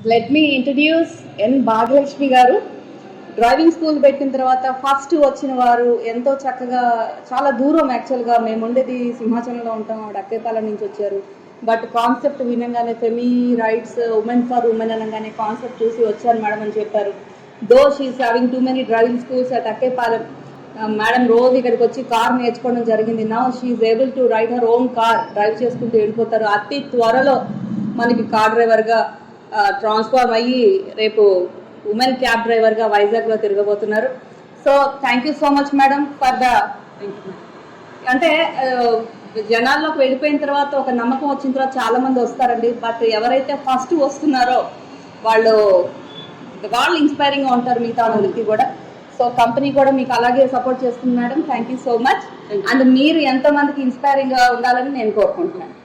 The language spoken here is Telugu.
లెట్ మీ ఇంట్రడ్యూస్ ఎన్ భాగ్యలక్ష్మి గారు. డ్రైవింగ్ స్కూల్ పెట్టిన తర్వాత ఫస్ట్ వచ్చిన వారు ఎంతో చక్కగా, చాలా దూరం యాక్చువల్గా మేము ఉండేది సింహాచలంలో ఉంటాం, ఆవిడ అక్కేపాలెం నుంచి వచ్చారు. బట్ కాన్సెప్ట్ వినగానే ఫెమీ రైట్స్, ఉమెన్ ఫర్ ఉమెన్ అనగానే కాన్సెప్ట్ చూసి వచ్చాను మేడం అని చెప్పారు. Though she's having too many driving schools at Akkepalem. Madam రోజు ఇక్కడికి వచ్చి కార్ నేర్చుకోవడం జరిగింది. Now she's able to ride her own car, drive చేసుకుంటూ వెళ్ళిపోతారు. అతి త్వరలో మనకి కార్ డ్రైవర్గా ట్రాన్స్ఫార్మ్ అయ్యి రేపు ఉమెన్ క్యాబ్ డ్రైవర్గా వైజాగ్లో తిరగబోతున్నారు. So thank you so much madam for the, అంటే జనాల్లోకి వెళ్ళిపోయిన తర్వాత ఒక నమ్మకం వచ్చిన తర్వాత చాలా మంది వస్తారండి. బట్ ఎవరైతే ఫస్ట్ వస్తున్నారో వాళ్ళు ఇన్స్పైరింగ్గా ఉంటారు మిగతా వాళ్ళకి కూడా. సో కంపెనీ కూడా మీకు అలాగే సపోర్ట్ చేస్తుంది madam. Thank you so much. And మీరు ఎంతోమందికి ఇన్స్పైరింగ్గా ఉండాలని నేను కోరుకుంటున్నాను.